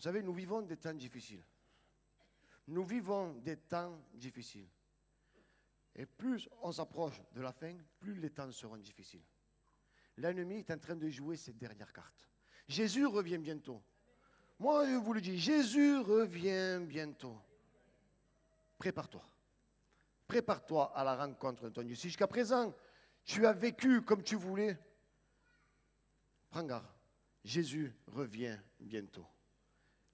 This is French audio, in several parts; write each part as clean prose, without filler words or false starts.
savez, nous vivons des temps difficiles. Nous vivons des temps difficiles. Et plus on s'approche de la fin, plus les temps seront difficiles. L'ennemi est en train de jouer ses dernières cartes. Jésus revient bientôt. Moi, je vous le dis, Jésus revient bientôt. Prépare-toi. Prépare-toi à la rencontre de ton Dieu. Si jusqu'à présent, tu as vécu comme tu voulais, prends garde. Jésus revient bientôt.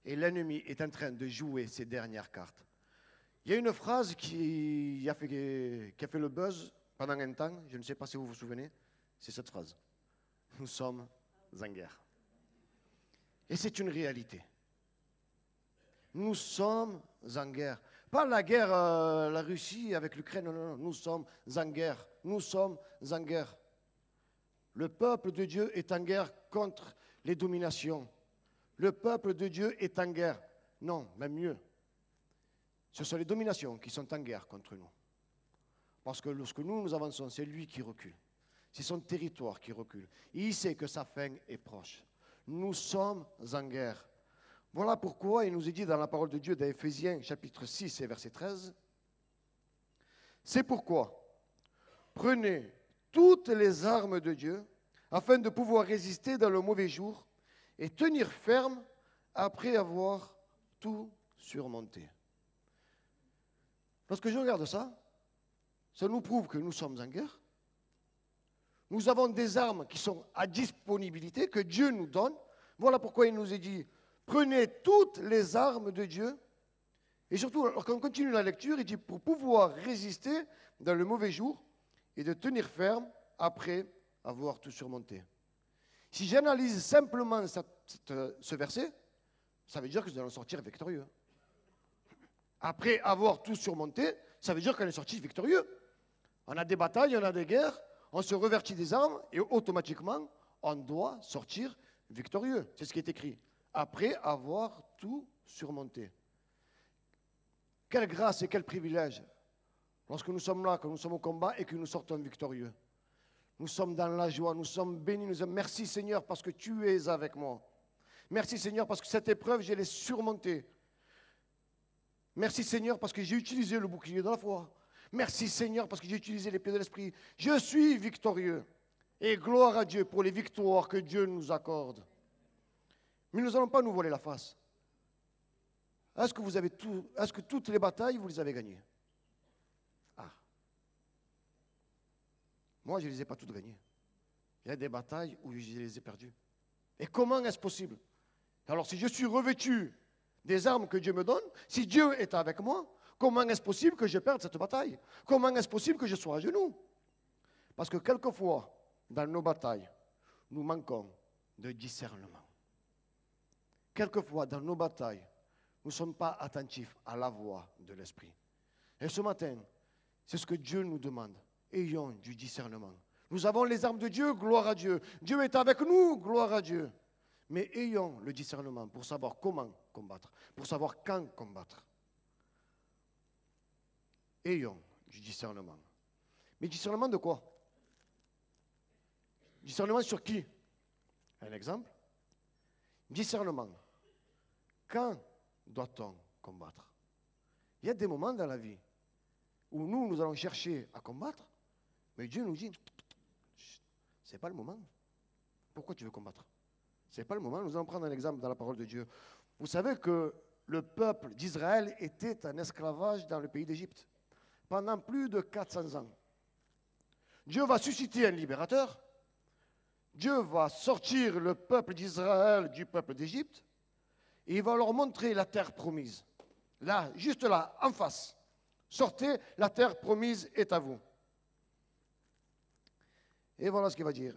Et l'ennemi est en train de jouer ses dernières cartes. Il y a une phrase qui a fait le buzz pendant un temps, je ne sais pas si vous vous souvenez, c'est cette phrase. Nous sommes en guerre. Et c'est une réalité. Nous sommes en guerre. Pas la guerre, la Russie avec l'Ukraine, non, non, nous sommes en guerre. Nous sommes en guerre. Le peuple de Dieu est en guerre contre les dominations. Le peuple de Dieu est en guerre. Non, même mieux. Ce sont les dominations qui sont en guerre contre nous. Parce que lorsque nous avançons, c'est lui qui recule. C'est son territoire qui recule. Et il sait que sa fin est proche. Nous sommes en guerre. Voilà pourquoi il nous est dit dans la parole de Dieu, dans Éphésiens chapitre 6 et verset 13, c'est pourquoi prenez toutes les armes de Dieu afin de pouvoir résister dans le mauvais jour et tenir ferme après avoir tout surmonté. Lorsque je regarde ça, ça nous prouve que nous sommes en guerre. Nous avons des armes qui sont à disponibilité, que Dieu nous donne. Voilà pourquoi il nous est dit, prenez toutes les armes de Dieu. Et surtout, lorsqu'on continue la lecture, il dit, pour pouvoir résister dans le mauvais jour et de tenir ferme après avoir tout surmonté. Si j'analyse simplement ce verset, ça veut dire que nous allons sortir victorieux. Après avoir tout surmonté, ça veut dire qu'on est sorti victorieux. On a des batailles, on a des guerres, on se revertit des armes et automatiquement, on doit sortir victorieux. C'est ce qui est écrit. Après avoir tout surmonté. Quelle grâce et quel privilège lorsque nous sommes là, que nous sommes au combat et que nous sortons victorieux. Nous sommes dans la joie, nous sommes bénis, nous sommes merci Seigneur parce que tu es avec moi. Merci Seigneur parce que cette épreuve, je l'ai surmontée. Merci Seigneur parce que j'ai utilisé le bouclier de la foi. Merci Seigneur parce que j'ai utilisé l'épée de l'esprit. Je suis victorieux. Et gloire à Dieu pour les victoires que Dieu nous accorde. Mais nous n'allons pas nous voiler la face. Est-ce que toutes les batailles, vous les avez gagnées? Ah. Moi, je ne les ai pas toutes gagnées. Il y a des batailles où je les ai perdues. Et comment est-ce possible? Alors, si je suis revêtu des armes que Dieu me donne, si Dieu est avec moi, comment est-ce possible que je perde cette bataille? Comment est-ce possible que je sois à genoux? Parce que quelquefois, dans nos batailles, nous manquons de discernement. Quelquefois, dans nos batailles, nous ne sommes pas attentifs à la voix de l'Esprit. Et ce matin, c'est ce que Dieu nous demande. Ayons du discernement. Nous avons les armes de Dieu, gloire à Dieu. Dieu est avec nous, gloire à Dieu. Mais ayons le discernement pour savoir comment combattre, pour savoir quand combattre. Ayons du discernement. Mais discernement de quoi? Discernement sur qui? Un exemple. Discernement. Quand doit-on combattre? Il y a des moments dans la vie où nous allons chercher à combattre, mais Dieu nous dit, c'est pas le moment. Pourquoi tu veux combattre? C'est pas le moment. Nous allons prendre un exemple dans la parole de Dieu. Vous savez que le peuple d'Israël était en esclavage dans le pays d'Égypte pendant plus de 400 ans. Dieu va susciter un libérateur. Dieu va sortir le peuple d'Israël du peuple d'Égypte et il va leur montrer la terre promise. Là, juste là, en face. Sortez, la terre promise est à vous. Et voilà ce qu'il va dire.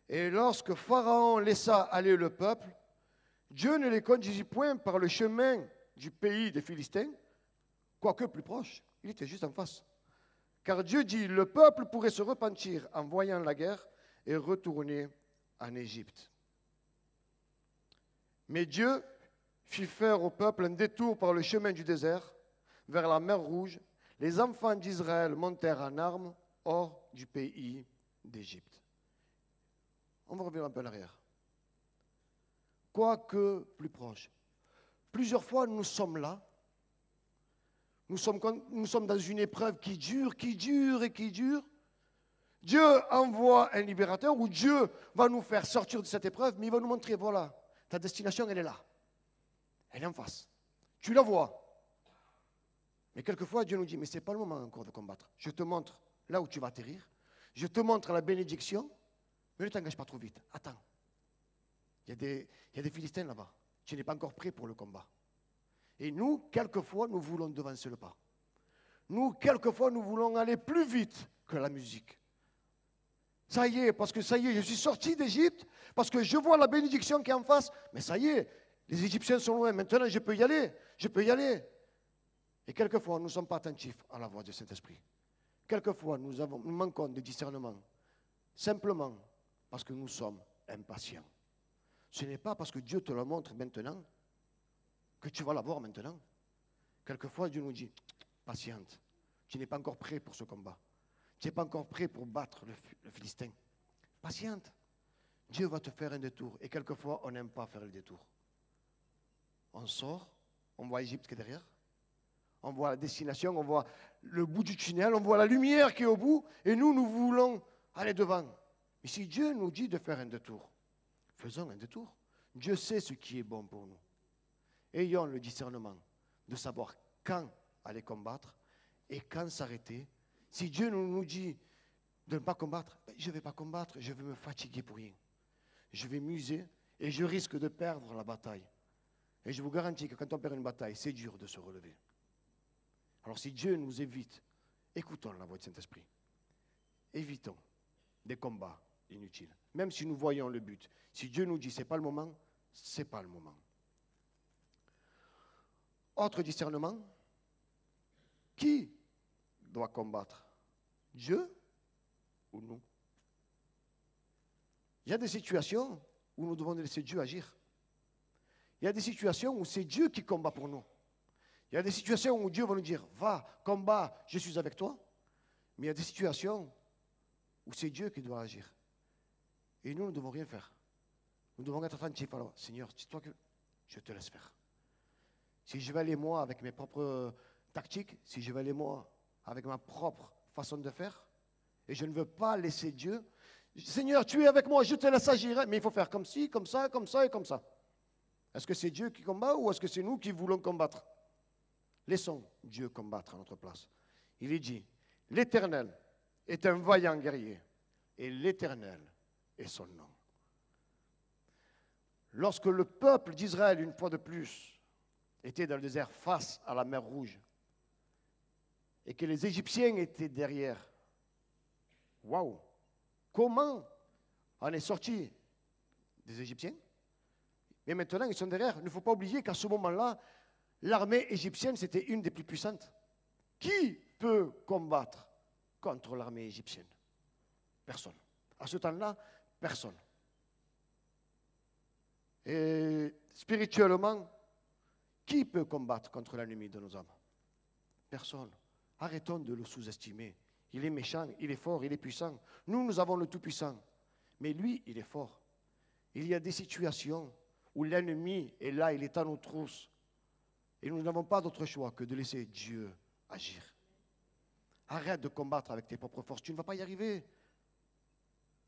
Et lorsque Pharaon laissa aller le peuple, Dieu ne les conduisit point par le chemin du pays des Philistins, quoique plus proche, il était juste en face. Car Dieu dit, le peuple pourrait se repentir en voyant la guerre et retourner en Égypte. Mais Dieu fit faire au peuple un détour par le chemin du désert, vers la mer Rouge. Les enfants d'Israël montèrent en armes hors du pays d'Égypte. On va revenir un peu en arrière. Quoique plus proche. Plusieurs fois, nous sommes là. Nous sommes dans une épreuve qui dure et qui dure. Dieu envoie un libérateur ou Dieu va nous faire sortir de cette épreuve, mais il va nous montrer, voilà, ta destination, elle est là. Elle est en face. Tu la vois. Mais quelquefois, Dieu nous dit, mais ce n'est pas le moment encore de combattre. Je te montre là où tu vas atterrir. Je te montre la bénédiction, mais ne t'engage pas trop vite. Attends. Il y a des Philistins là-bas. Tu n'es pas encore prêt pour le combat. Et nous, quelquefois, nous voulons devancer le pas. Nous, quelquefois, nous voulons aller plus vite que la musique. Ça y est, parce que ça y est, je suis sorti d'Égypte, parce que je vois la bénédiction qui est en face, mais ça y est, les Égyptiens sont loin, maintenant je peux y aller, je peux y aller. Et quelquefois, nous ne sommes pas attentifs à la voix du Saint-Esprit. Quelquefois, nous manquons de discernement, simplement parce que nous sommes impatients. Ce n'est pas parce que Dieu te le montre maintenant que tu vas l'avoir maintenant. Quelquefois, Dieu nous dit, patiente, tu n'es pas encore prêt pour ce combat. Tu n'es pas encore prêt pour battre le Philistin. Patiente. Dieu va te faire un détour. Et quelquefois, on n'aime pas faire le détour. On sort, on voit Égypte qui est derrière. On voit la destination, on voit le bout du tunnel, on voit la lumière qui est au bout. Et nous, nous voulons aller devant. Mais si Dieu nous dit de faire un détour, faisons un détour. Dieu sait ce qui est bon pour nous. Ayons le discernement de savoir quand aller combattre et quand s'arrêter. Si Dieu nous dit de ne pas combattre, je ne vais pas combattre, je vais me fatiguer pour rien. Je vais m'user et je risque de perdre la bataille. Et je vous garantis que quand on perd une bataille, c'est dur de se relever. Alors si Dieu nous évite, écoutons la voix du Saint-Esprit. Évitons des combats inutiles. Même si nous voyons le but. Si Dieu nous dit ce n'est pas le moment, ce n'est pas le moment. Autre discernement, qui doit combattre? Dieu ou nous? Il y a des situations où nous devons laisser Dieu agir. Il y a des situations où c'est Dieu qui combat pour nous. Il y a des situations où Dieu va nous dire, va, combat, je suis avec toi. Mais il y a des situations où c'est Dieu qui doit agir. Et nous ne devons rien faire. Nous devons être attentifs. Alors, Seigneur, dis-toi que je te laisse faire. Si je vais aller moi avec mes propres tactiques, si je vais aller moi avec ma propre façon de faire, et je ne veux pas laisser Dieu, Seigneur, tu es avec moi, je te laisse agir, mais il faut faire comme ci, comme ça, comme ça et comme ça. Est-ce que c'est Dieu qui combat ou est-ce que c'est nous qui voulons combattre? Laissons Dieu combattre à notre place. Il est dit, l'Éternel est un vaillant guerrier et l'Éternel est son nom. Lorsque le peuple d'Israël, une fois de plus, était dans le désert face à la mer Rouge et que les Égyptiens étaient derrière, waouh! Comment on est sorti des Égyptiens? Mais maintenant, ils sont derrière. Il ne faut pas oublier qu'à ce moment-là, l'armée égyptienne, c'était une des plus puissantes. Qui peut combattre contre l'armée égyptienne? Personne. À ce temps-là, personne. Et spirituellement, qui peut combattre contre l'ennemi de nos âmes? Personne. Arrêtons de le sous-estimer. Il est méchant, il est fort, il est puissant. Nous, nous avons le Tout-Puissant. Mais lui, il est fort. Il y a des situations où l'ennemi est là, il est à nos trousses. Et nous n'avons pas d'autre choix que de laisser Dieu agir. Arrête de combattre avec tes propres forces, tu ne vas pas y arriver.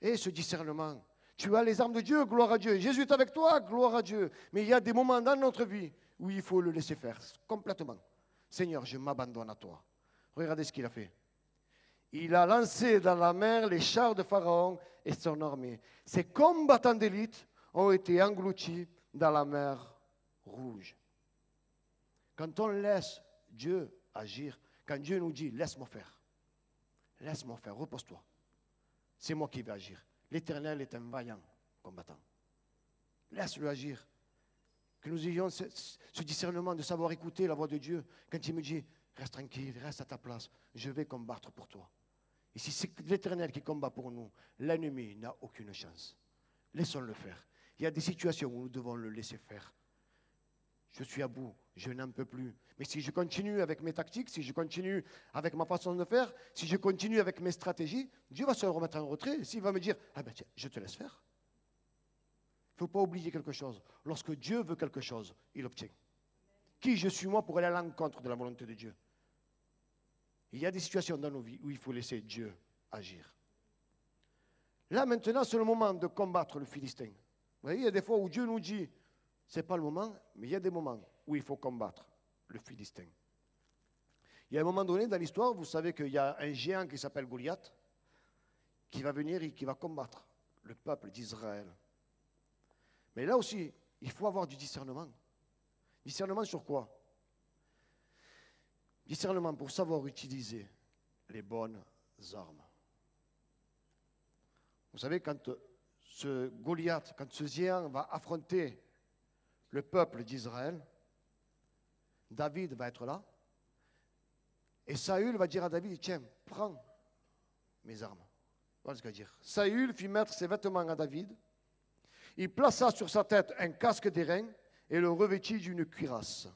Et ce discernement, tu as les armes de Dieu, gloire à Dieu. Jésus est avec toi, gloire à Dieu. Mais il y a des moments dans notre vie où il faut le laisser faire complètement. Seigneur, je m'abandonne à toi. Regardez ce qu'il a fait. Il a lancé dans la mer les chars de Pharaon et son armée. Ces combattants d'élite ont été engloutis dans la mer Rouge. Quand on laisse Dieu agir, quand Dieu nous dit, laisse-moi faire, repose-toi, c'est moi qui vais agir. L'Éternel est un vaillant combattant. Laisse-le agir. Que nous ayons ce discernement de savoir écouter la voix de Dieu. Quand il me dit, reste tranquille, reste à ta place, je vais combattre pour toi. Et si c'est l'Éternel qui combat pour nous, l'ennemi n'a aucune chance. Laissons-le faire. Il y a des situations où nous devons le laisser faire. Je suis à bout, je n'en peux plus. Mais si je continue avec mes tactiques, si je continue avec ma façon de faire, si je continue avec mes stratégies, Dieu va se remettre en retrait. S'il va me dire, ah ben tiens, je te laisse faire. Il ne faut pas oublier quelque chose. Lorsque Dieu veut quelque chose, il obtient. Qui je suis moi pour aller à l'encontre de la volonté de Dieu? Il y a des situations dans nos vies où il faut laisser Dieu agir. Là, maintenant, c'est le moment de combattre le Philistin. Vous voyez, il y a des fois où Dieu nous dit, ce n'est pas le moment, mais il y a des moments où il faut combattre le Philistin. Il y a un moment donné dans l'histoire, vous savez qu'il y a un géant qui s'appelle Goliath, qui va venir et qui va combattre le peuple d'Israël. Mais là aussi, il faut avoir du discernement. Discernement sur quoi? Discernement pour savoir utiliser les bonnes armes. Vous savez, quand ce Goliath, quand ce géant va affronter le peuple d'Israël, David va être là. Et Saül va dire à David, tiens, prends mes armes. Voilà ce qu'il va dire. Saül fit mettre ses vêtements à David. Il plaça sur sa tête un casque d'airain et le revêtit d'une cuirasse.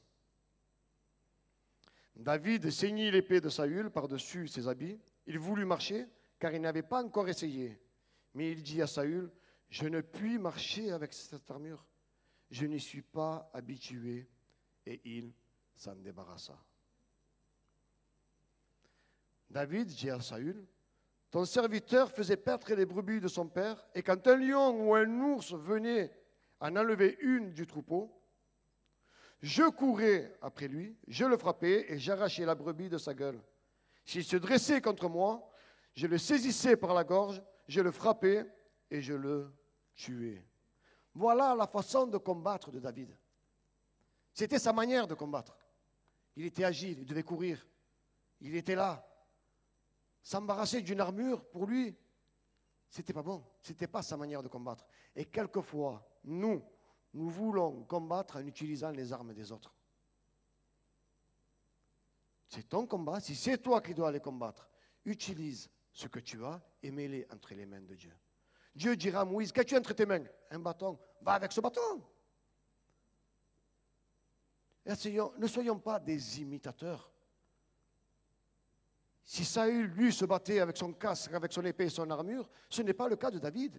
David ceignit l'épée de Saül par-dessus ses habits. Il voulut marcher, car il n'avait pas encore essayé. Mais il dit à Saül, je ne puis marcher avec cette armure. Je n'y suis pas habitué. Et il s'en débarrassa. David dit à Saül, ton serviteur faisait perdre les brebis de son père, et quand un lion ou un ours venait en enlever une du troupeau, je courais après lui, je le frappais et j'arrachais la brebis de sa gueule. S'il se dressait contre moi, je le saisissais par la gorge, je le frappais et je le tuais. Voilà la façon de combattre de David. C'était sa manière de combattre. Il était agile, il devait courir. Il était là. S'embarrasser d'une armure, pour lui, c'était pas bon. C'était pas sa manière de combattre. Et quelquefois, nous voulons combattre en utilisant les armes des autres. C'est ton combat. Si c'est toi qui dois les combattre, utilise ce que tu as et mets-les entre les mains de Dieu. Dieu dira à Moïse, qu'as-tu entre tes mains? Un bâton. Va avec ce bâton. Ne soyons pas des imitateurs. Si Saül, lui, se battait avec son casque, avec son épée et son armure, ce n'est pas le cas de David.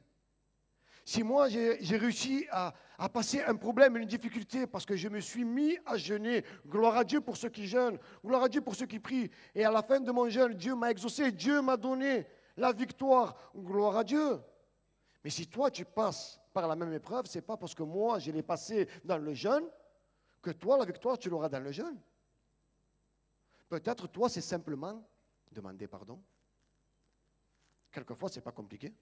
Si moi, j'ai réussi à passer un problème, une difficulté, parce que je me suis mis à jeûner, gloire à Dieu pour ceux qui jeûnent, gloire à Dieu pour ceux qui prient, et à la fin de mon jeûne, Dieu m'a exaucé, Dieu m'a donné la victoire, gloire à Dieu. Mais si toi, tu passes par la même épreuve, ce n'est pas parce que moi, je l'ai passé dans le jeûne, que toi, la victoire, tu l'auras dans le jeûne. Peut-être, toi, c'est simplement demander pardon. Quelquefois, ce n'est pas compliqué.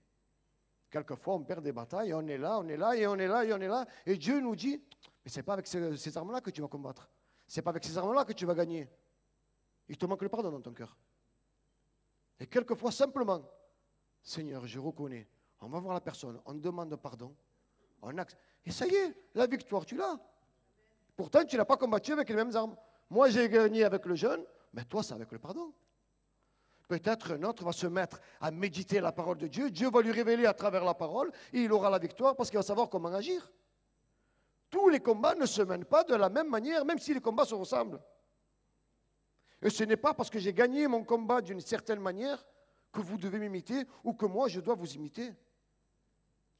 Quelquefois, on perd des batailles, on est là, et on est là. Et Dieu nous dit, mais ce n'est pas avec ces armes-là que tu vas combattre. Ce n'est pas avec ces armes-là que tu vas gagner. Il te manque le pardon dans ton cœur. Et quelquefois, simplement, Seigneur, je reconnais. On va voir la personne, on demande pardon. Et ça y est, la victoire, tu l'as. Pourtant, tu n'as pas combattu avec les mêmes armes. Moi, j'ai gagné avec le jeûne, mais toi, c'est avec le pardon. Peut-être un autre va se mettre à méditer la parole de Dieu. Dieu va lui révéler à travers la parole et il aura la victoire parce qu'il va savoir comment agir. Tous les combats ne se mènent pas de la même manière, même si les combats se ressemblent. Et ce n'est pas parce que j'ai gagné mon combat d'une certaine manière que vous devez m'imiter ou que moi je dois vous imiter.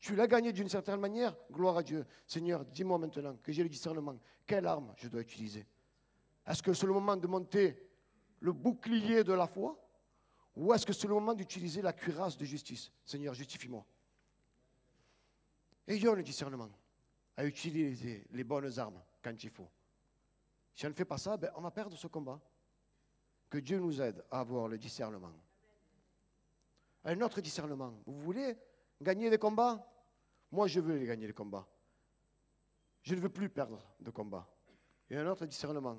Tu l'as gagné d'une certaine manière, gloire à Dieu. Seigneur, dis-moi maintenant que j'ai le discernement. Quelle arme je dois utiliser? Est-ce que c'est le moment de monter le bouclier de la foi? Ou est-ce que c'est le moment d'utiliser la cuirasse de justice? Seigneur, justifie-moi. Ayons le discernement à utiliser les bonnes armes quand il faut. Si on ne fait pas ça, on va perdre ce combat. Que Dieu nous aide à avoir le discernement. Un autre discernement. Vous voulez gagner des combats? Moi, je veux gagner les combats. Je ne veux plus perdre de combat. Et un autre discernement.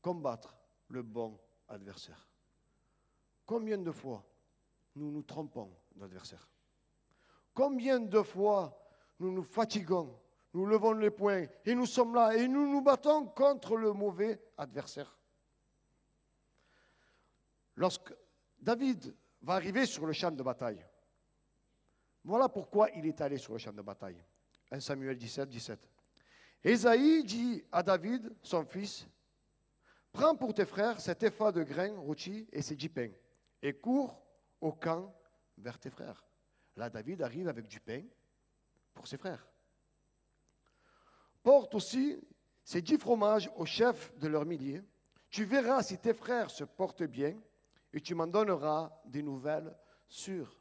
Combattre le bon adversaire. Combien de fois nous nous trompons d'adversaire? Combien de fois nous nous fatiguons, nous levons les poings et nous sommes là et nous nous battons contre le mauvais adversaire? Lorsque David va arriver sur le champ de bataille, voilà pourquoi il est allé sur le champ de bataille. 1 Samuel 17, 17. Ésaïe dit à David, son fils, prends pour tes frères cet épha de grains rôtis et ces 10 pains, et cours au camp vers tes frères. Là, David arrive avec du pain pour ses frères. Porte aussi ces 10 fromages au chef de leurs milliers. Tu verras si tes frères se portent bien et tu m'en donneras des nouvelles sûres.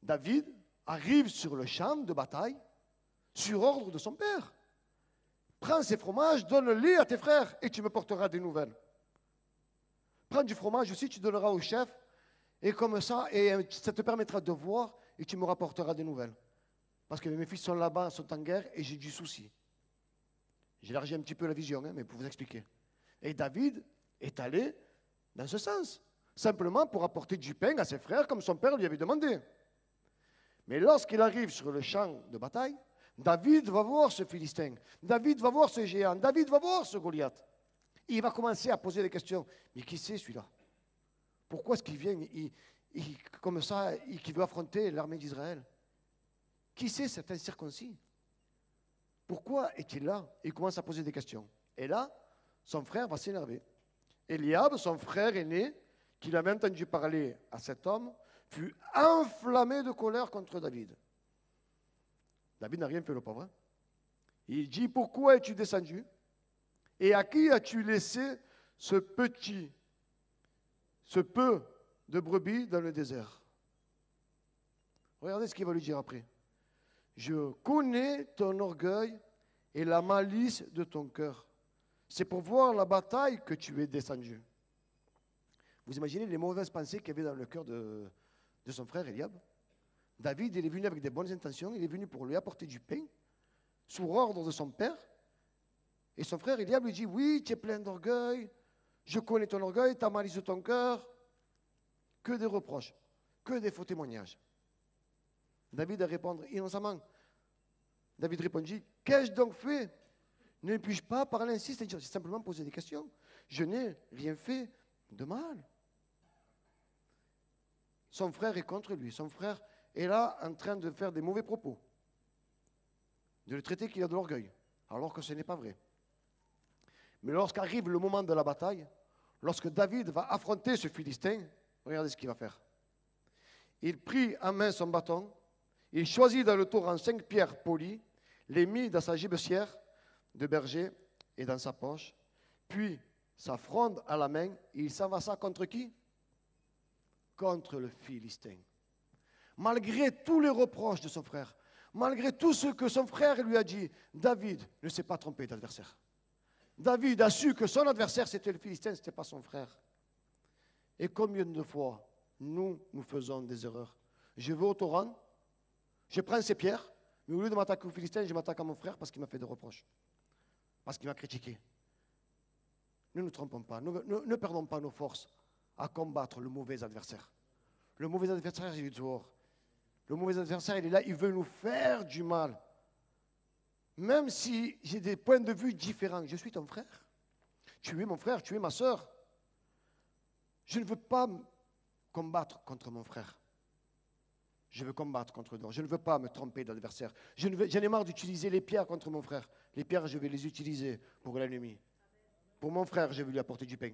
David arrive sur le champ de bataille sur ordre de son père. Prends ces fromages, donne-les à tes frères et tu me porteras des nouvelles. Prends du fromage aussi, tu donneras au chef et comme ça, ça te permettra de voir et tu me rapporteras des nouvelles. Parce que mes fils sont là-bas, sont en guerre et j'ai du souci. J'élargis un petit peu la vision, mais pour vous expliquer. Et David est allé dans ce sens, simplement pour apporter du pain à ses frères comme son père lui avait demandé. Mais lorsqu'il arrive sur le champ de bataille, David va voir ce Philistin, David va voir ce géant, David va voir ce Goliath. Il va commencer à poser des questions. Mais qui c'est celui-là? Pourquoi est-ce qu'il vient comme ça, qui veut affronter l'armée d'Israël? Qui c'est cet incirconcis? Pourquoi est-il là? Il commence à poser des questions. Et là, son frère va s'énerver. Eliab, son frère aîné, qui avait entendu parler à cet homme, fut enflammé de colère contre David. David n'a rien fait, le pauvre. Il dit, pourquoi es-tu descendu? Et à qui as-tu laissé ce peu de brebis dans le désert? Regardez ce qu'il va lui dire après. Je connais ton orgueil et la malice de ton cœur. C'est pour voir la bataille que tu es descendu. Vous imaginez les mauvaises pensées qu'il y avait dans le cœur de son frère Eliab? David, il est venu avec des bonnes intentions, il est venu pour lui apporter du pain, sous ordre de son père. Et son frère Eliab lui dit, oui, tu es plein d'orgueil, je connais ton orgueil, ta malice de ton cœur. Que des reproches, que des faux témoignages. David a répondu innocemment. David répondit, qu'ai-je donc fait? Ne puis-je pas parler ainsi? C'est-à-dire, j'ai simplement posé des questions. Je n'ai rien fait de mal. Son frère est contre lui. Son frère est là en train de faire des mauvais propos, de le traiter qu'il a de l'orgueil, alors que ce n'est pas vrai. Mais lorsqu'arrive le moment de la bataille, lorsque David va affronter ce Philistin, regardez ce qu'il va faire. Il prit en main son bâton, il choisit dans le torrent 5 pierres polies, les mit dans sa gibecière de berger et dans sa poche, puis sa fronde à la main, il s'avança contre qui? Contre le Philistin. Malgré tous les reproches de son frère, malgré tout ce que son frère lui a dit, David ne s'est pas trompé d'adversaire. David a su que son adversaire, c'était le Philistin, ce n'était pas son frère. Et combien de fois, nous faisons des erreurs? Je vais au torrent, je prends ces pierres, mais au lieu de m'attaquer au Philistin, je m'attaque à mon frère parce qu'il m'a fait des reproches, parce qu'il m'a critiqué. Ne nous trompons pas, ne perdons pas nos forces à combattre le mauvais adversaire. Le mauvais adversaire, il est dehors. Le mauvais adversaire, il est là, il veut nous faire du mal. Même si j'ai des points de vue différents, je suis ton frère. Tu es mon frère, tu es ma soeur. Je ne veux pas combattre contre mon frère. Je veux combattre contre d'autres. Je ne veux pas me tromper d'adversaire. J'en ai marre d'utiliser les pierres contre mon frère. Les pierres, je vais les utiliser pour l'ennemi. Pour mon frère, je vais lui apporter du pain.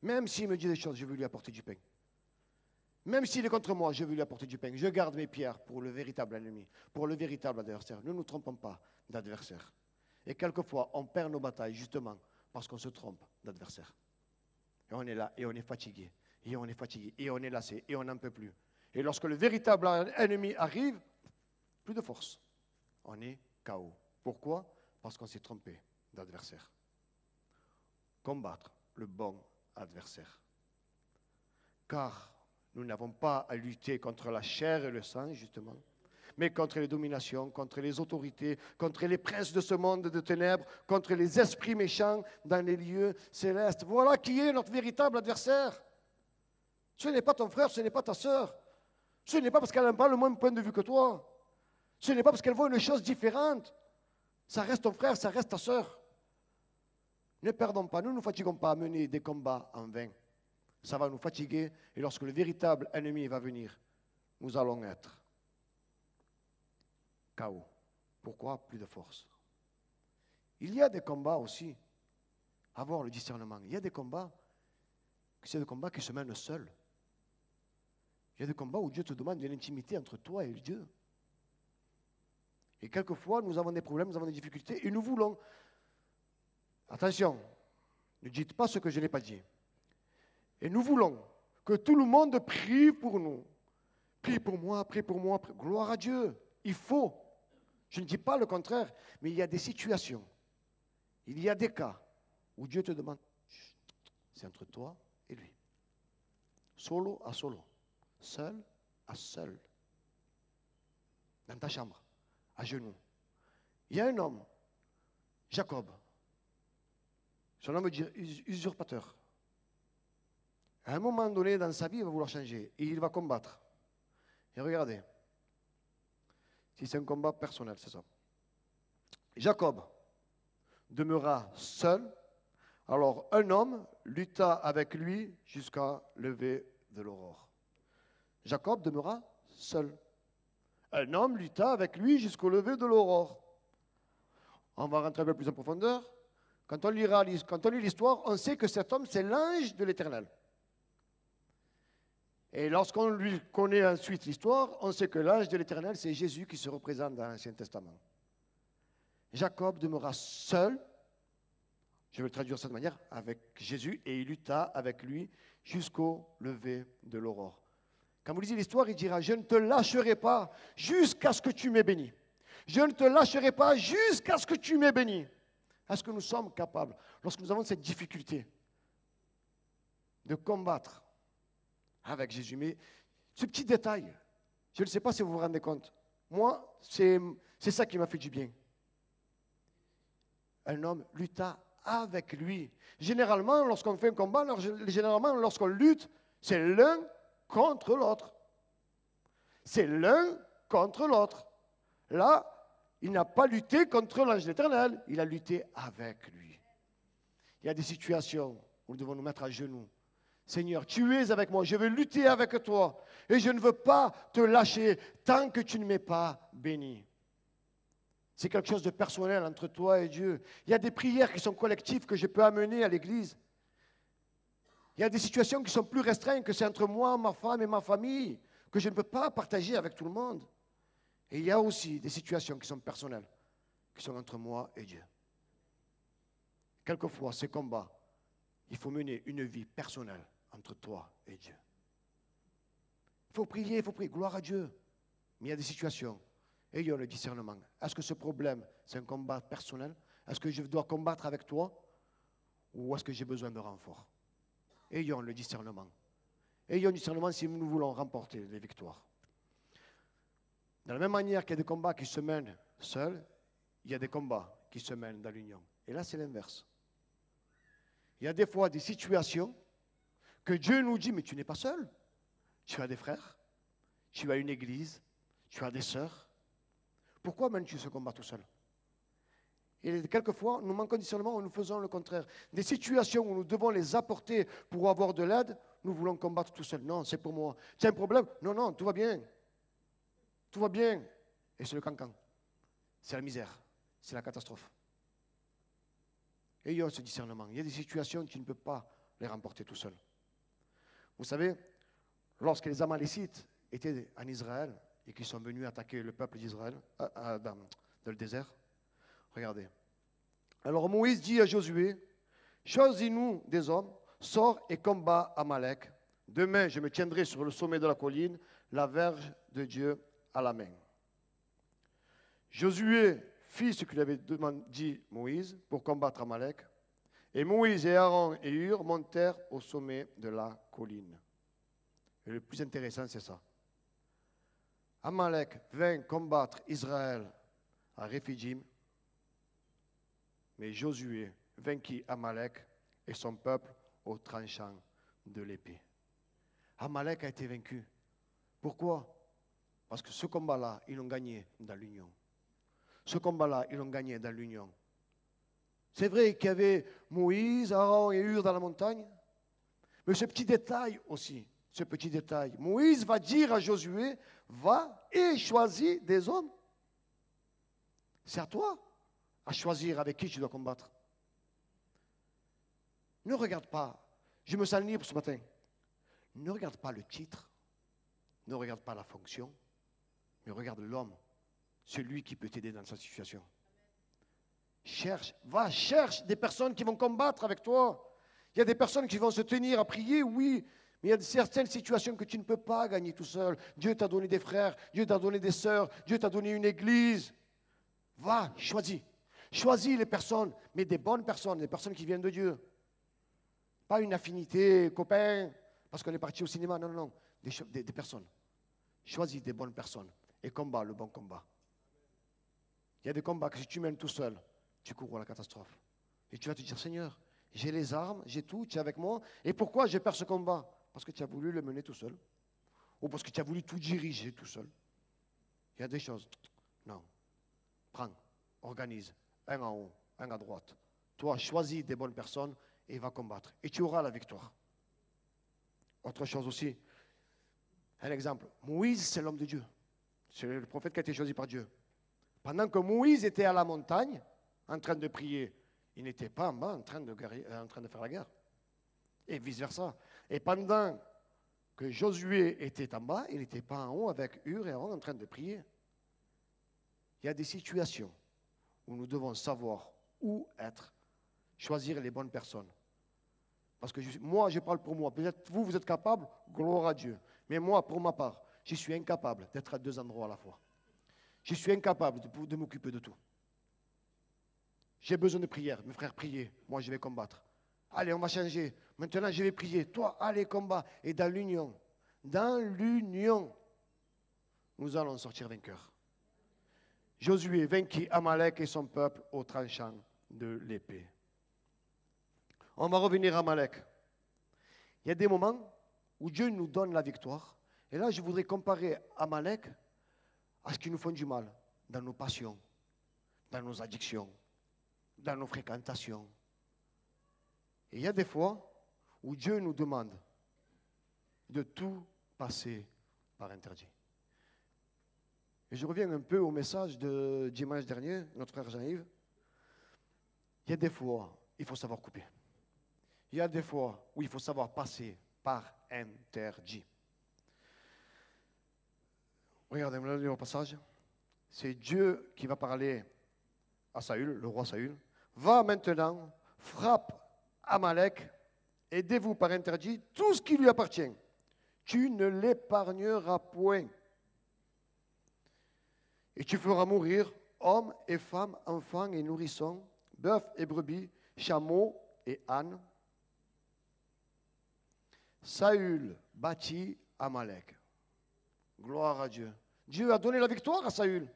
Même s'il me dit des choses, je vais lui apporter du pain. Même s'il est contre moi, je vais lui apporter du pain. Je garde mes pierres pour le véritable ennemi, pour le véritable adversaire. Ne nous trompons pas d'adversaire. Et quelquefois, on perd nos batailles justement parce qu'on se trompe d'adversaire. Et on est là, et on est fatigué, et on est fatigué, et on est lassé, et on n'en peut plus. Et lorsque le véritable ennemi arrive, plus de force. On est KO. Pourquoi? Parce qu'on s'est trompé d'adversaire. Combattre le bon adversaire. Car nous n'avons pas à lutter contre la chair et le sang, justement, mais contre les dominations, contre les autorités, contre les princes de ce monde de ténèbres, contre les esprits méchants dans les lieux célestes. Voilà qui est notre véritable adversaire. Ce n'est pas ton frère, ce n'est pas ta sœur. Ce n'est pas parce qu'elle n'a pas le même point de vue que toi. Ce n'est pas parce qu'elle voit une chose différente. Ça reste ton frère, ça reste ta sœur. Ne perdons pas, ne nous fatiguons pas à mener des combats en vain. Ça va nous fatiguer et lorsque le véritable ennemi va venir, nous allons être KO. Pourquoi? Plus de force. Il y a des combats aussi, avoir le discernement. Il y a des combats, c'est des combats qui se mènent seuls. Il y a des combats où Dieu te demande une intimité entre toi et Dieu. Et quelquefois, nous avons des problèmes, nous avons des difficultés, et nous voulons, attention, ne dites pas ce que je n'ai pas dit. Et nous voulons que tout le monde prie pour nous. Prie pour moi, prie pour moi, gloire à Dieu. Il faut. Je ne dis pas le contraire, mais il y a des situations, il y a des cas où Dieu te demande, c'est entre toi et lui. Solo à solo, seul à seul, dans ta chambre, à genoux. Il y a un homme, Jacob, son nom veut dire usurpateur. À un moment donné dans sa vie, il va vouloir changer et il va combattre. Et regardez, si c'est un combat personnel, c'est ça. Jacob demeura seul, alors un homme lutta avec lui jusqu'à lever de l'aurore. Jacob demeura seul. Un homme lutta avec lui jusqu'au lever de l'aurore. On va rentrer un peu plus en profondeur. Quand on lit l'histoire, on sait que cet homme, c'est l'ange de l'Éternel. Et lorsqu'on lui connaît ensuite l'histoire, on sait que l'ange de l'Éternel, c'est Jésus qui se représente dans l'Ancien Testament. Jacob demeura seul, je vais le traduire de cette manière, avec Jésus, et il lutta avec lui jusqu'au lever de l'aurore. Quand vous lisez l'histoire, il dira, je ne te lâcherai pas jusqu'à ce que tu m'aies béni. Je ne te lâcherai pas jusqu'à ce que tu m'aies béni. Est-ce que nous sommes capables, lorsque nous avons cette difficulté, de combattre avec Jésus? Mais ce petit détail, je ne sais pas si vous vous rendez compte. Moi, c'est ça qui m'a fait du bien. Un homme lutta avec lui. Généralement, lorsqu'on fait un combat, lorsqu'on lutte, c'est l'un contre l'autre. C'est l'un contre l'autre. Là, il n'a pas lutté contre l'ange de l'Éternel, il a lutté avec lui. Il y a des situations où nous devons nous mettre à genoux. Seigneur, tu es avec moi, je veux lutter avec toi et je ne veux pas te lâcher tant que tu ne m'es pas béni. C'est quelque chose de personnel entre toi et Dieu. Il y a des prières qui sont collectives que je peux amener à l'église. Il y a des situations qui sont plus restreintes, que c'est entre moi, ma femme et ma famille, que je ne peux pas partager avec tout le monde. Et il y a aussi des situations qui sont personnelles, qui sont entre moi et Dieu. Quelquefois, ces combats, il faut mener une vie personnelle entre toi et Dieu. Il faut prier, gloire à Dieu. Mais il y a des situations, ayons le discernement. Est-ce que ce problème, c'est un combat personnel? Est-ce que je dois combattre avec toi? Ou est-ce que j'ai besoin de renfort? Ayons le discernement. Ayons le discernement si nous voulons remporter des victoires. De la même manière qu'il y a des combats qui se mènent seuls, il y a des combats qui se mènent dans l'union. Et là, c'est l'inverse. Il y a des fois des situations que Dieu nous dit, mais tu n'es pas seul. Tu as des frères, tu as une église, tu as des sœurs. Pourquoi mènes-tu ce combat tout seul? Et quelquefois, nous manquons de discernement, nous faisons le contraire. Des situations où nous devons les apporter pour avoir de l'aide, nous voulons combattre tout seul. Non, c'est pour moi. Tu as un problème? Non, non, tout va bien. Tout va bien. Et c'est le cancan. C'est la misère. C'est la catastrophe. Ayons ce discernement. Il y a des situations où tu ne peux pas les remporter tout seul. Vous savez, lorsque les Amalécites étaient en Israël et qu'ils sont venus attaquer le peuple d'Israël dans le désert, regardez. Alors Moïse dit à Josué, choisis-nous des hommes, sors et combat Amalek. Demain, je me tiendrai sur le sommet de la colline, la verge de Dieu à la main. Josué fit ce qu'il avait dit Moïse pour combattre Amalek. Et Moïse et Aaron et Hur montèrent au sommet de la colline. Et le plus intéressant, c'est ça. Amalek vint combattre Israël à Réphidim, mais Josué vainquit Amalek et son peuple au tranchant de l'épée. Amalek a été vaincu. Pourquoi? Parce que ce combat-là, ils l'ont gagné dans l'union. Ce combat-là, ils l'ont gagné dans l'union. C'est vrai qu'il y avait Moïse, Aaron et Hur dans la montagne, mais ce petit détail aussi, ce petit détail, Moïse va dire à Josué, va et choisis des hommes. C'est à toi à choisir avec qui tu dois combattre. Ne regarde pas, je me sens libre ce matin, ne regarde pas le titre, ne regarde pas la fonction, mais regarde l'homme C'est lui qui peut t'aider dans cette situation. Cherche des personnes qui vont combattre avec toi. Il y a des personnes qui vont se tenir à prier, oui, mais il y a certaines situations que tu ne peux pas gagner tout seul. Dieu t'a donné des frères, Dieu t'a donné des sœurs, Dieu t'a donné une église. Va, choisis. Choisis les personnes, mais des bonnes personnes, des personnes qui viennent de Dieu. Pas une affinité, copain, parce qu'on est parti au cinéma, non, non, non, des personnes. Choisis des bonnes personnes et combat le bon combat. Il y a des combats que si tu mènes tout seul, tu cours à la catastrophe. Et tu vas te dire, Seigneur, j'ai les armes, j'ai tout, tu es avec moi. Et pourquoi je perds ce combat? Parce que tu as voulu le mener tout seul. Ou parce que tu as voulu tout diriger tout seul. Il y a des choses. Non. Prends, organise, un en haut, un à droite. Toi, choisis des bonnes personnes et va combattre. Et tu auras la victoire. Autre chose aussi. Un exemple. Moïse, c'est l'homme de Dieu. C'est le prophète qui a été choisi par Dieu. Pendant que Moïse était à la montagne, en train de prier, il n'était pas en bas en train de faire la guerre. Et vice-versa. Et pendant que Josué était en bas, il n'était pas en haut avec Hur et Aaron en train de prier. Il y a des situations où nous devons savoir où être, choisir les bonnes personnes. Parce que moi, je parle pour moi. Peut-être vous êtes capable, gloire à Dieu. Mais moi, pour ma part, je suis incapable d'être à deux endroits à la fois. Je suis incapable de m'occuper de tout. J'ai besoin de prière. Mes frères, priez. Moi, je vais combattre. Allez, on va changer. Maintenant, je vais prier. Toi, allez, combat. Et dans l'union, nous allons sortir vainqueurs. Josué vainquit Amalek et son peuple au tranchant de l'épée. On va revenir à Amalek. Il y a des moments où Dieu nous donne la victoire. Et là, je voudrais comparer Amalek à ce qui nous font du mal dans nos passions, dans nos addictions, dans nos fréquentations. Et il y a des fois où Dieu nous demande de tout passer par interdit. Et je reviens un peu au message de dimanche dernier, notre frère Jean-Yves. Il y a des fois, il faut savoir couper. Il y a des fois où il faut savoir passer par interdit. Regardez-moi le passage. C'est Dieu qui va parler à Saül, le roi Saül. Va maintenant, frappe Amalek, aidez-vous par interdit tout ce qui lui appartient. Tu ne l'épargneras point. Et tu feras mourir hommes et femmes, enfants et nourrissons, bœufs et brebis, chameaux et ânes. Saül bâtit Amalek. Gloire à Dieu. Dieu a donné la victoire à Saül.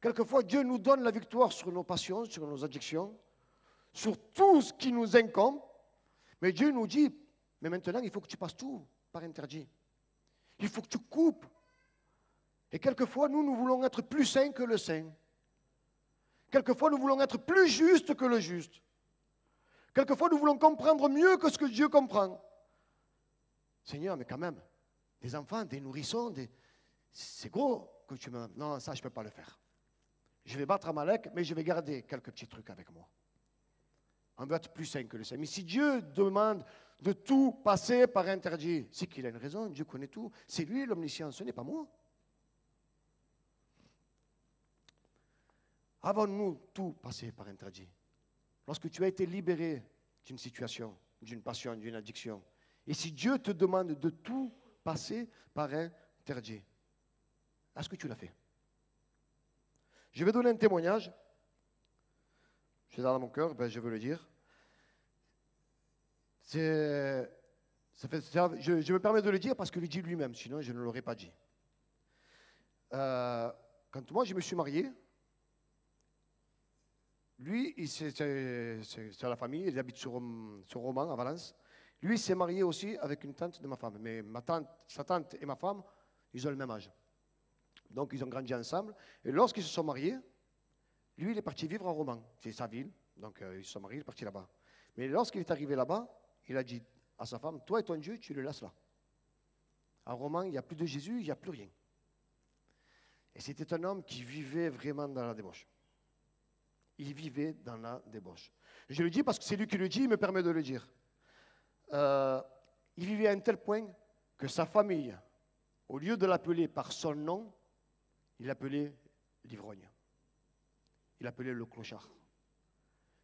Quelquefois, Dieu nous donne la victoire sur nos passions, sur nos addictions, sur tout ce qui nous incombe. Mais Dieu nous dit, mais maintenant, il faut que tu passes tout par interdit. Il faut que tu coupes. Et quelquefois, nous voulons être plus saints que le saint. Quelquefois, nous voulons être plus justes que le juste. Quelquefois, nous voulons comprendre mieux que ce que Dieu comprend. Seigneur, mais quand même, des enfants, des nourrissons, c'est gros que tu me... Non, ça, je ne peux pas le faire. Je vais battre Amalek, mais je vais garder quelques petits trucs avec moi. On veut être plus sain que le saint. Mais si Dieu demande de tout passer par interdit, c'est qu'il a une raison, Dieu connaît tout. C'est lui l'omniscient, ce n'est pas moi. Avons-nous tout passé par interdit? Lorsque tu as été libéré d'une situation, d'une passion, d'une addiction, et si Dieu te demande de tout passer par interdit, est-ce que tu l'as fait? Je vais donner un témoignage. C'est dans mon cœur, je veux le dire. Je me permets de le dire parce que lui dit lui-même, sinon je ne l'aurais pas dit. Quand moi je me suis marié, lui, c'est la famille, il habite sur Romans, à Valence. Lui, il s'est marié aussi avec une tante de ma femme. Mais sa tante et ma femme, ils ont le même âge. Donc, ils ont grandi ensemble. Et lorsqu'ils se sont mariés, lui, il est parti vivre à Romans. C'est sa ville. Donc, ils se sont mariés, il est parti là-bas. Mais lorsqu'il est arrivé là-bas, il a dit à sa femme, toi et ton Dieu, tu le laisses là. À Romans, il n'y a plus de Jésus, il n'y a plus rien. Et c'était un homme qui vivait vraiment dans la débauche. Il vivait dans la débauche. Je le dis parce que c'est lui qui le dit, il me permet de le dire. Il vivait à un tel point que sa famille, au lieu de l'appeler par son nom, il l'appelait l'ivrogne. Il appelait le clochard.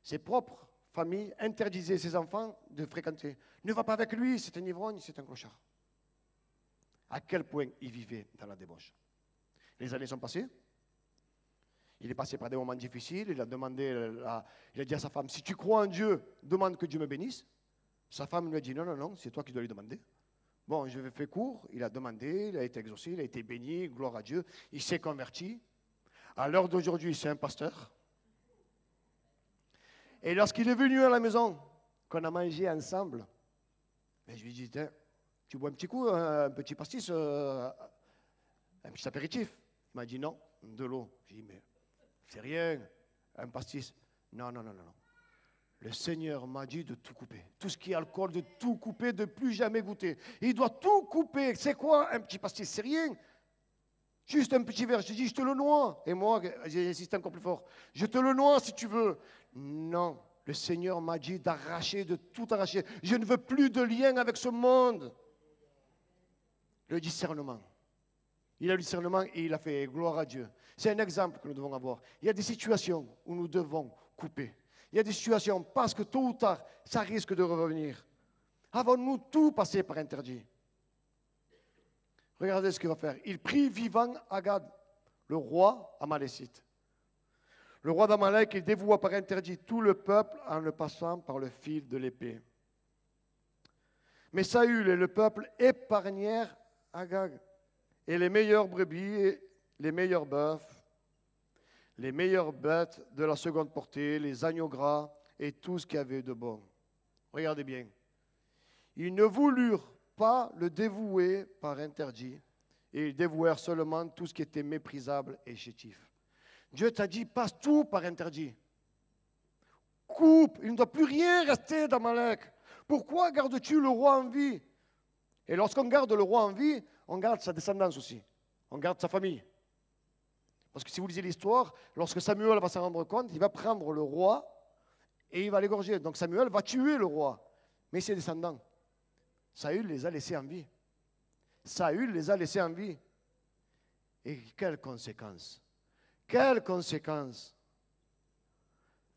Ses propres familles interdisaient ses enfants de fréquenter. Ne va pas avec lui, c'est un ivrogne, c'est un clochard. À quel point il vivait dans la débauche. Les années sont passées. Il est passé par des moments difficiles. Il a dit à sa femme, si tu crois en Dieu, demande que Dieu me bénisse. Sa femme lui a dit, non, non, non, c'est toi qui dois lui demander. Bon, je vais faire court. Il a demandé, il a été exaucé, il a été béni, gloire à Dieu. Il s'est converti. À l'heure d'aujourd'hui, c'est un pasteur. Et lorsqu'il est venu à la maison, qu'on a mangé ensemble, je lui ai dit, tu bois un petit coup, un petit pastis, un petit apéritif. Il m'a dit non, de l'eau. J'ai dit, mais c'est rien, un pastis. Non, non, non, non, non. Le Seigneur m'a dit de tout couper. Tout ce qui est alcool, de tout couper, de plus jamais goûter. Il doit tout couper. C'est quoi un petit pastis? C'est rien. Juste un petit verre. Je dis, je te le noie. Et moi, j'ai insisté encore plus fort. Je te le noie si tu veux. Non. Le Seigneur m'a dit d'arracher, de tout arracher. Je ne veux plus de lien avec ce monde. Le discernement. Il a le discernement et il a fait gloire à Dieu. C'est un exemple que nous devons avoir. Il y a des situations où nous devons couper. Il y a des situations parce que tôt ou tard, ça risque de revenir. Avons-nous tout passé par interdit? Regardez ce qu'il va faire. Il prit vivant Agag, le roi amalécite. Le roi d'Amalek, il dévoua par interdit tout le peuple en le passant par le fil de l'épée. Mais Saül et le peuple épargnèrent Agag, et les meilleures brebis, les meilleurs bœufs, les meilleures bêtes de la seconde portée, les agneaux gras et tout ce qu'il y avait de bon. Regardez bien. Ils ne voulurent pas le dévouer par interdit, et ils dévouèrent seulement tout ce qui était méprisable et chétif. Dieu t'a dit, passe tout par interdit. Coupe, il ne doit plus rien rester d'Amalek. Pourquoi gardes-tu le roi en vie? Et lorsqu'on garde le roi en vie, on garde sa descendance aussi. On garde sa famille. Parce que si vous lisez l'histoire, lorsque Samuel va s'en rendre compte, il va prendre le roi et il va l'égorger. Donc Samuel va tuer le roi, mais ses descendants. Saül les a laissés en vie. Saül les a laissés en vie. Et quelles conséquences? Quelles conséquences?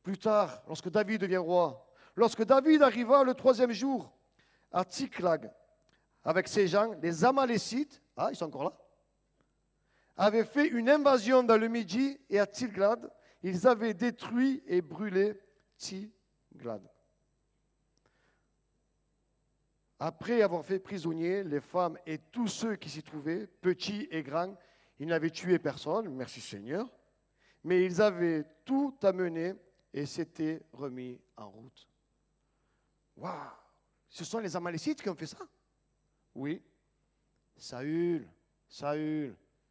Plus tard, lorsque David devient roi, lorsque David arriva le 3e jour à Tsiklag, avec ses gens, les Amalécites, ils sont encore là, avaient fait une invasion dans le Midi et à Tsilglad, ils avaient détruit et brûlé Tsilglad. Après avoir fait prisonniers les femmes et tous ceux qui s'y trouvaient, petits et grands, ils n'avaient tué personne, merci Seigneur, mais ils avaient tout amené et s'étaient remis en route. Waouh! Ce sont les Amalécites qui ont fait ça? Oui. Saül,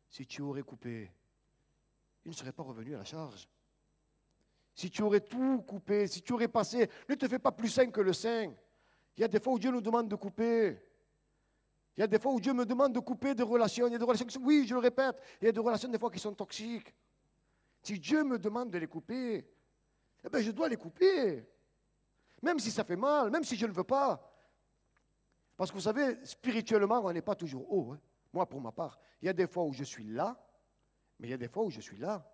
si tu aurais coupé, il ne serait pas revenu à la charge. Si tu aurais tout coupé, si tu aurais passé, ne te fais pas plus saint que le saint. Il y a des fois où Dieu nous demande de couper. Il y a des fois où Dieu me demande de couper des relations. Il y a des relations qui sont, oui, je le répète, il y a des relations des fois qui sont toxiques. Si Dieu me demande de les couper, eh bien, je dois les couper. Même si ça fait mal, même si je ne veux pas. Parce que vous savez, spirituellement, on n'est pas toujours haut. Hein. Moi, pour ma part, il y a des fois où je suis là, mais il y a des fois où je suis là.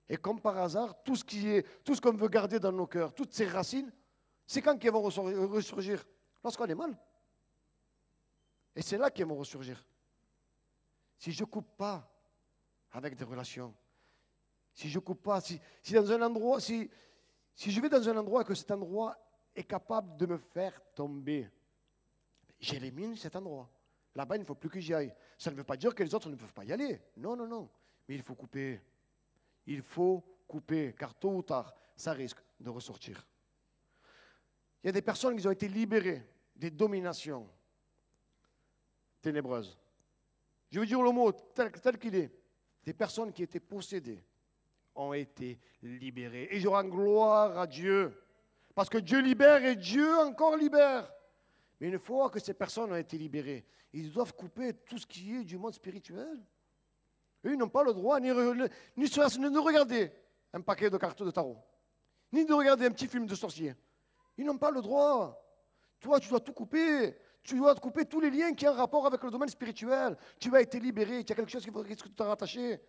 Et comme par hasard, tout ce qu'on veut garder dans nos cœurs, toutes ces racines, c'est quand qu'elles vont ressurgir? Lorsqu'on est mal. Et c'est là qu'elles vont ressurgir. Si je ne coupe pas avec des relations, si je ne coupe pas, si dans un endroit, si je vais dans un endroit et que cet endroit est capable de me faire tomber, j'élimine cet endroit. Là-bas, il ne faut plus que j'y aille. Ça ne veut pas dire que les autres ne peuvent pas y aller. Non, non, non. Mais il faut couper. Il faut couper, car tôt ou tard, ça risque de ressortir. Il y a des personnes qui ont été libérées des dominations ténébreuses. Je veux dire le mot tel qu'il est. Des personnes qui étaient possédées ont été libérées. Et je rends gloire à Dieu. Parce que Dieu libère et Dieu encore libère. Mais une fois que ces personnes ont été libérées, ils doivent couper tout ce qui est du monde spirituel. Eux, ils n'ont pas le droit ni de regarder un paquet de cartes de tarot, ni de regarder un petit film de sorcier. Ils n'ont pas le droit. Toi, tu dois tout couper. Tu dois couper tous les liens qui ont un rapport avec le domaine spirituel. Tu as été libéré, tu as quelque chose qui risque de te rattacher.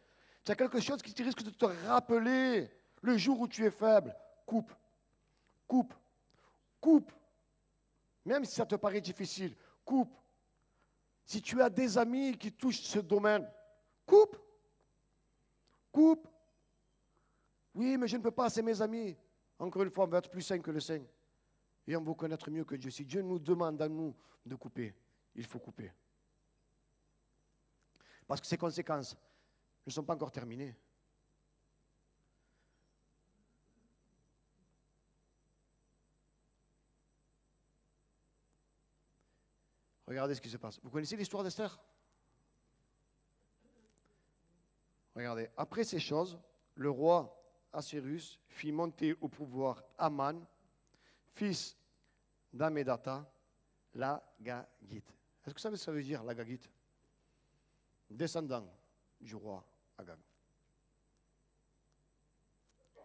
Tu as quelque chose qui risque de te rappeler le jour où tu es faible. Coupe, coupe, coupe. Même si ça te paraît difficile, coupe. Si tu as des amis qui touchent ce domaine, coupe, coupe. Oui, mais je ne peux pas, c'est mes amis. Encore une fois, on va être plus saint que le saint. Et on va connaître mieux que Dieu. Si Dieu nous demande à nous de couper, il faut couper. Parce que ces conséquences ne sont pas encore terminées. Regardez ce qui se passe. Vous connaissez l'histoire d'Esther? Regardez. Après ces choses, le roi Assyrus fit monter au pouvoir Aman, fils d'Amédata, l'Agagite. Est-ce que vous savez ce que ça veut dire, l'Agagite? Descendant du roi Agag.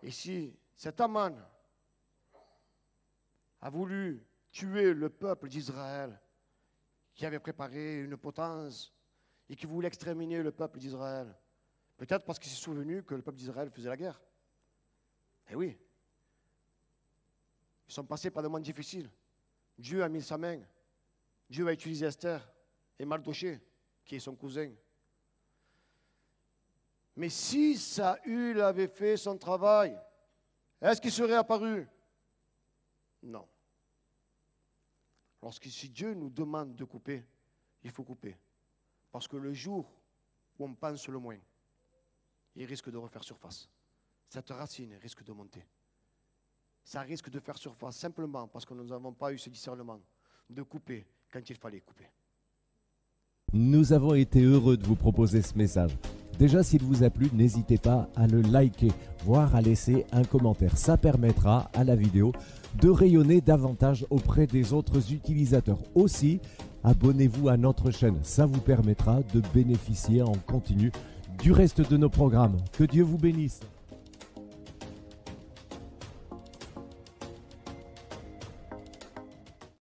Et si cet Aman a voulu tuer le peuple d'Israël, qui avait préparé une potence et qui voulait exterminer le peuple d'Israël, peut-être parce qu'il s'est souvenu que le peuple d'Israël faisait la guerre. Eh oui. Ils sont passés par des moments difficiles. Dieu a mis sa main. Dieu a utilisé Esther et Mardoché, qui est son cousin. Mais si Saül avait fait son travail, est-ce qu'il serait apparu? Non. Si Dieu nous demande de couper, il faut couper. Parce que le jour où on pense le moins, il risque de refaire surface. Cette racine risque de monter. Ça risque de faire surface simplement parce que nous n'avons pas eu ce discernement de couper quand il fallait couper. Nous avons été heureux de vous proposer ce message. Déjà, s'il vous a plu, n'hésitez pas à le liker, voire à laisser un commentaire. Ça permettra à la vidéo de rayonner davantage auprès des autres utilisateurs. Aussi, abonnez-vous à notre chaîne. Ça vous permettra de bénéficier en continu du reste de nos programmes. Que Dieu vous bénisse.